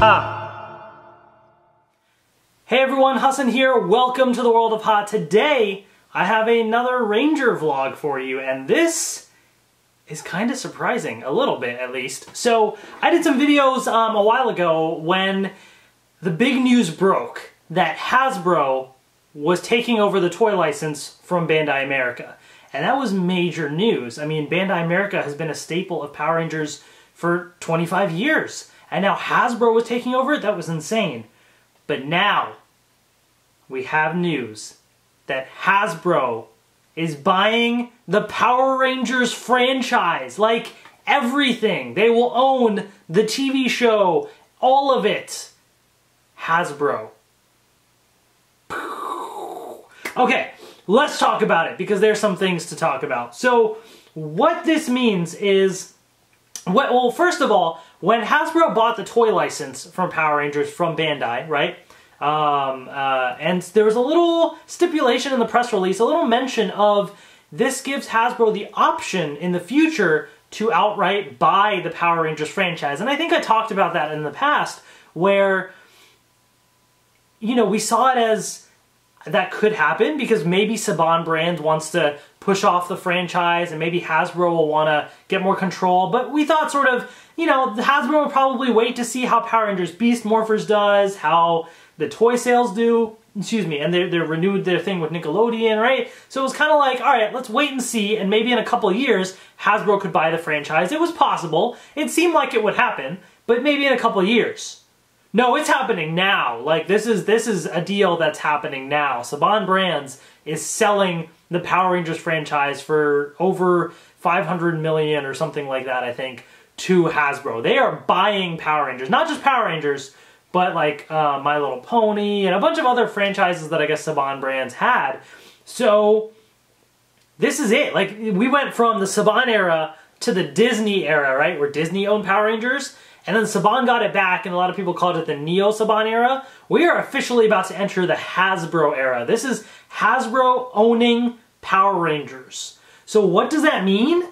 Ha! Hey everyone, Hassan here. Welcome to the world of Ha. Today, I have another Ranger vlog for you, and this is kind of surprising, a little bit at least. So, I did some videos a while ago when the big news broke that Hasbro was taking over the toy license from Bandai America. And that was major news. I mean, Bandai America has been a staple of Power Rangers for 25 years. And now Hasbro was taking over it? That was insane. But now, we have news that Hasbro is buying the Power Rangers franchise. Like, everything. They will own the TV show, all of it. Hasbro. Okay, let's talk about it, because there's some things to talk about. So, what this means is, well, first of all, when Hasbro bought the toy license from Power Rangers from Bandai, right? And there was a little stipulation in the press release, a little mention of this gives Hasbro the option in the future to outright buy the Power Rangers franchise. And I think I talked about that in the past, where, you know, we saw it as that could happen because maybe Saban Brands wants to push off the franchise and maybe Hasbro will want to get more control. But we thought sort of, you know, Hasbro would probably wait to see how Power Rangers Beast Morphers does, how the toy sales do, excuse me, and they renewed their thing with Nickelodeon, right? So it was kind of like, all right, let's wait and see, and maybe in a couple of years, Hasbro could buy the franchise. It was possible. It seemed like it would happen, but maybe in a couple of years. No, it's happening now. Like, this is a deal that's happening now. Saban Brands is selling the Power Rangers franchise for over $500 million or something like that, I think, to Hasbro. They are buying Power Rangers. Not just Power Rangers, but like My Little Pony and a bunch of other franchises that I guess Saban Brands had. So, this is it. Like, we went from the Saban era to the Disney era, right? Where Disney owned Power Rangers. And then Saban got it back, and a lot of people called it the Neo-Saban era. We are officially about to enter the Hasbro era. This is Hasbro owning Power Rangers. So what does that mean?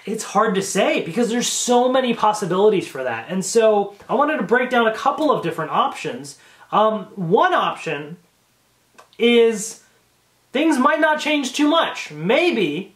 It's hard to say, because there's so many possibilities for that. And so I wanted to break down a couple of different options. One option is things might not change too much. Maybe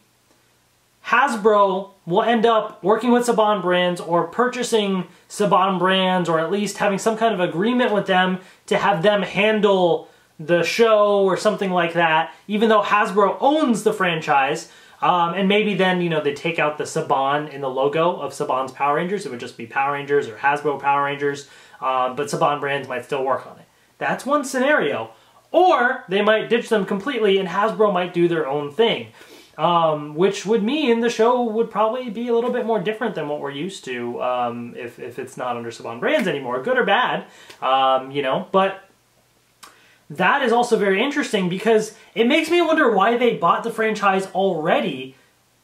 Hasbro will end up working with Saban Brands or purchasing Saban Brands, or at least having some kind of agreement with them to have them handle the show or something like that, even though Hasbro owns the franchise. And maybe then, you know, they take out the Saban in the logo of Saban's Power Rangers. It would just be Power Rangers or Hasbro Power Rangers, but Saban Brands might still work on it. That's one scenario. Or they might ditch them completely and Hasbro might do their own thing. Which would mean the show would probably be a little bit more different than what we're used to if it's not under Saban Brands anymore, good or bad, you know. But that is also very interesting because it makes me wonder why they bought the franchise already,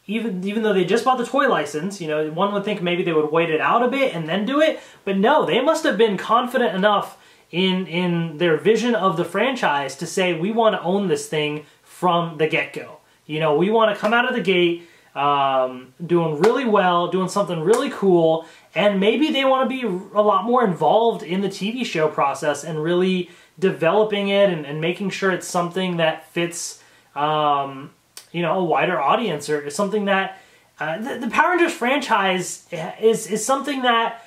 even though they just bought the toy license. You know, one would think maybe they would wait it out a bit and then do it, but no, they must have been confident enough in their vision of the franchise to say, we want to own this thing from the get-go. You know, we want to come out of the gate doing really well, doing something really cool, and maybe they want to be a lot more involved in the TV show process and really developing it and making sure it's something that fits, you know, a wider audience, or something that the Power Rangers franchise is something that,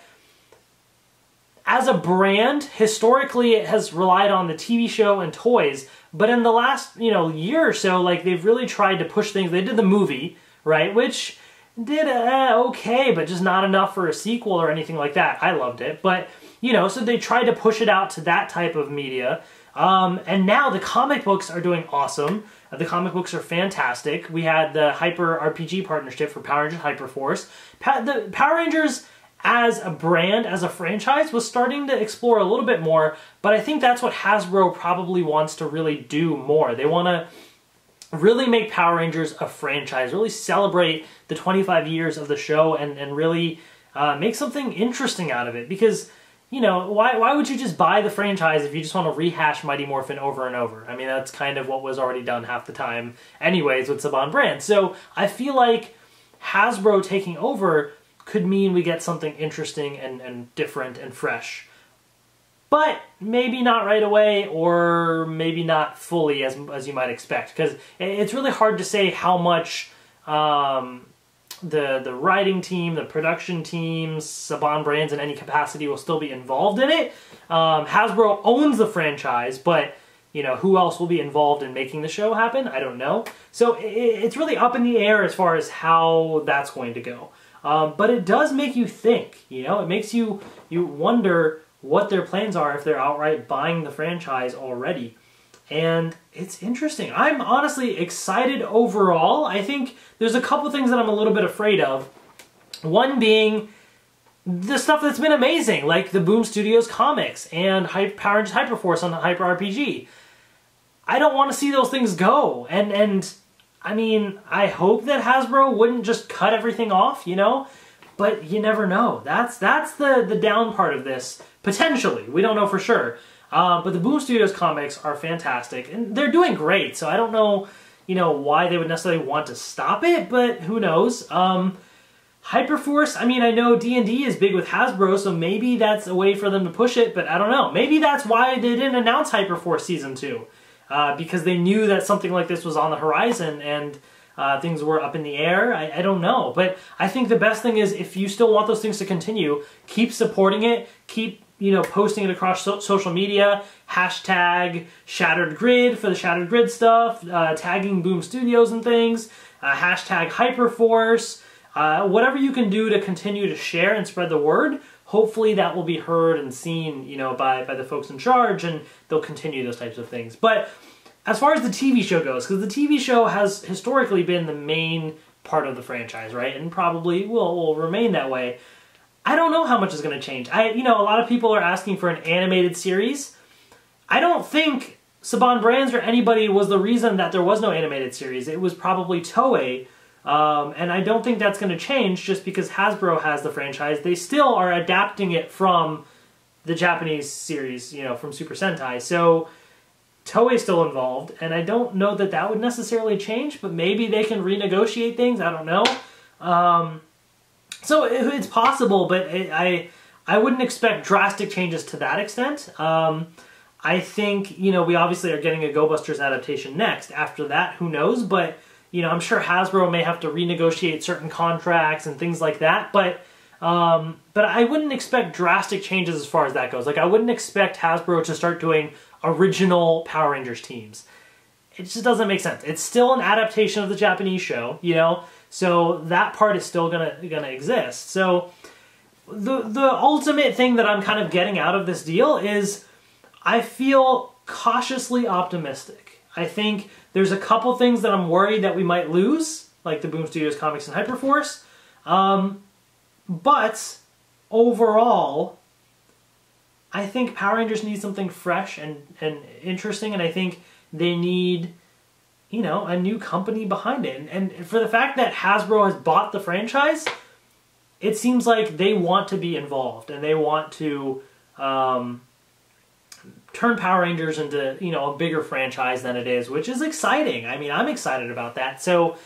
as a brand, historically it has relied on the TV show and toys, but in the last, you know, year or so, like, they've really tried to push things. They did the movie, right, which did okay, but just not enough for a sequel or anything like that. I loved it, but, you know, so they tried to push it out to that type of media, and now the comic books are doing awesome. The comic books are fantastic. We had the Hyper RPG partnership for Power Rangers Hyperforce. The Power Rangers as a brand, as a franchise, was starting to explore a little bit more, but I think that's what Hasbro probably wants to really do more. They want to really make Power Rangers a franchise, really celebrate the 25 years of the show, and really make something interesting out of it. Because, you know, why would you just buy the franchise if you just want to rehash Mighty Morphin over and over? I mean, that's kind of what was already done half the time anyways with Saban Brands. So I feel like Hasbro taking over could mean we get something interesting and different and fresh. But maybe not right away, or maybe not fully as you might expect, because it's really hard to say how much the writing team, the production teams, Saban Brands in any capacity will still be involved in it. Hasbro owns the franchise, but you know, who else will be involved in making the show happen? I don't know. So it's really up in the air as far as how that's going to go. But it does make you think, you know, it makes you wonder what their plans are if they're outright buying the franchise already. And it's interesting. I'm honestly excited overall. I think there's a couple things that I'm a little bit afraid of. One being the stuff that's been amazing, like the Boom Studios comics and Power Rangers Hyperforce on the Hyper RPG. I don't want to see those things go. And I mean, I hope that Hasbro wouldn't just cut everything off, you know? But you never know. That's the down part of this. Potentially. We don't know for sure. But the Boom Studios comics are fantastic. And they're doing great, so I don't know, you know, why they would necessarily want to stop it, but who knows. Hyperforce, I mean, I know D&D is big with Hasbro, so maybe that's a way for them to push it, but I don't know. Maybe that's why they didn't announce Hyperforce Season 2. Because they knew that something like this was on the horizon and things were up in the air. I don't know. But I think the best thing is, if you still want those things to continue, keep supporting it. Keep, you know, posting it across social media. Hashtag Shattered Grid for the Shattered Grid stuff. Tagging Boom Studios and things. Hashtag Hyperforce. Whatever you can do to continue to share and spread the word. Hopefully that will be heard and seen, you know, by the folks in charge, and they'll continue those types of things. But as far as the TV show goes, because the TV show has historically been the main part of the franchise, right? And probably will remain that way. I don't know how much is going to change. You know, a lot of people are asking for an animated series. I don't think Saban Brands or anybody was the reason that there was no animated series. It was probably Toei. And I don't think that's going to change just because Hasbro has the franchise. They still are adapting it from the Japanese series, you know, from Super Sentai. So Toei's still involved, and I don't know that that would necessarily change, but maybe they can renegotiate things. I don't know. So it's possible, but I wouldn't expect drastic changes to that extent. I think, you know, we obviously are getting a Go Busters adaptation next. After that, who knows? But you know, I'm sure Hasbro may have to renegotiate certain contracts and things like that, but I wouldn't expect drastic changes as far as that goes. Like, I wouldn't expect Hasbro to start doing original Power Rangers teams. It just doesn't make sense. It's still an adaptation of the Japanese show, you know, so that part is still gonna exist. So the ultimate thing that I'm kind of getting out of this deal is I feel cautiously optimistic. I think there's a couple things that I'm worried that we might lose, like the Boom Studios comics and Hyperforce. But overall, I think Power Rangers need something fresh and interesting, and I think they need, you know, a new company behind it. And for the fact that Hasbro has bought the franchise, it seems like they want to be involved, and they want to turn Power Rangers into, you know, a bigger franchise than it is, which is exciting. I mean, I'm excited about that. So,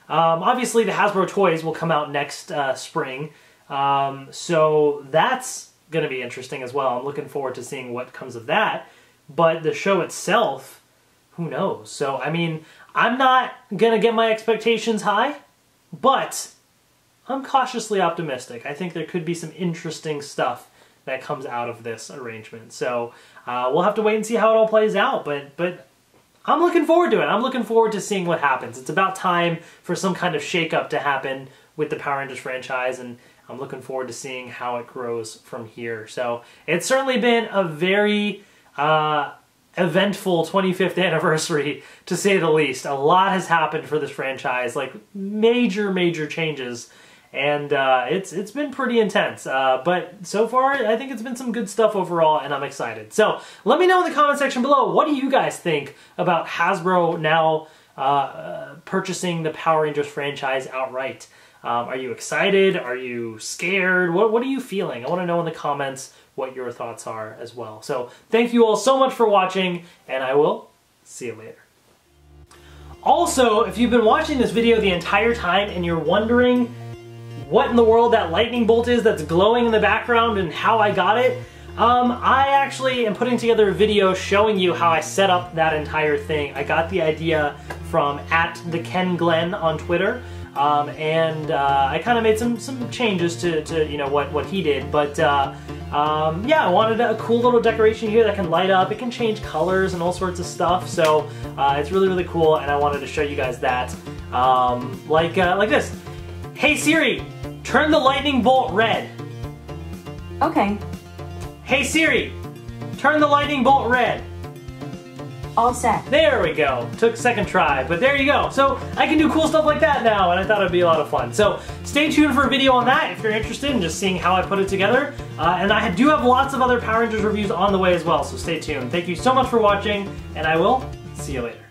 obviously the Hasbro toys will come out next spring. So that's going to be interesting as well. I'm looking forward to seeing what comes of that. But the show itself, who knows? So, I mean, I'm not going to get my expectations high, but I'm cautiously optimistic. I think there could be some interesting stuff that comes out of this arrangement. So we'll have to wait and see how it all plays out, but I'm looking forward to it. I'm looking forward to seeing what happens. It's about time for some kind of shakeup to happen with the Power Rangers franchise, and I'm looking forward to seeing how it grows from here. So it's certainly been a very eventful 25th anniversary, to say the least. A lot has happened for this franchise, like major changes. And it's been pretty intense, but so far I think it's been some good stuff overall, and I'm excited. So let me know in the comment section below, what do you guys think about Hasbro now purchasing the Power Rangers franchise outright? Are you excited? Are you scared? What are you feeling? I want to know in the comments what your thoughts are as well. So thank you all so much for watching, and I will see you later. Also, if you've been watching this video the entire time and you're wondering what in the world that lightning bolt is that's glowing in the background and how I got it, I actually am putting together a video showing you how I set up that entire thing. I got the idea from @theKenGlenn on Twitter, and I kind of made some changes to you know what he did, but yeah, I wanted a cool little decoration here that can light up. It can change colors and all sorts of stuff, so it's really cool, and I wanted to show you guys that, like this. Hey Siri, turn the lightning bolt red. Okay. Hey Siri, turn the lightning bolt red. All set. There we go. Took second try, but there you go. So I can do cool stuff like that now, and I thought it'd be a lot of fun. So stay tuned for a video on that if you're interested in just seeing how I put it together. And I do have lots of other Power Rangers reviews on the way as well, so stay tuned. Thank you so much for watching, and I will see you later.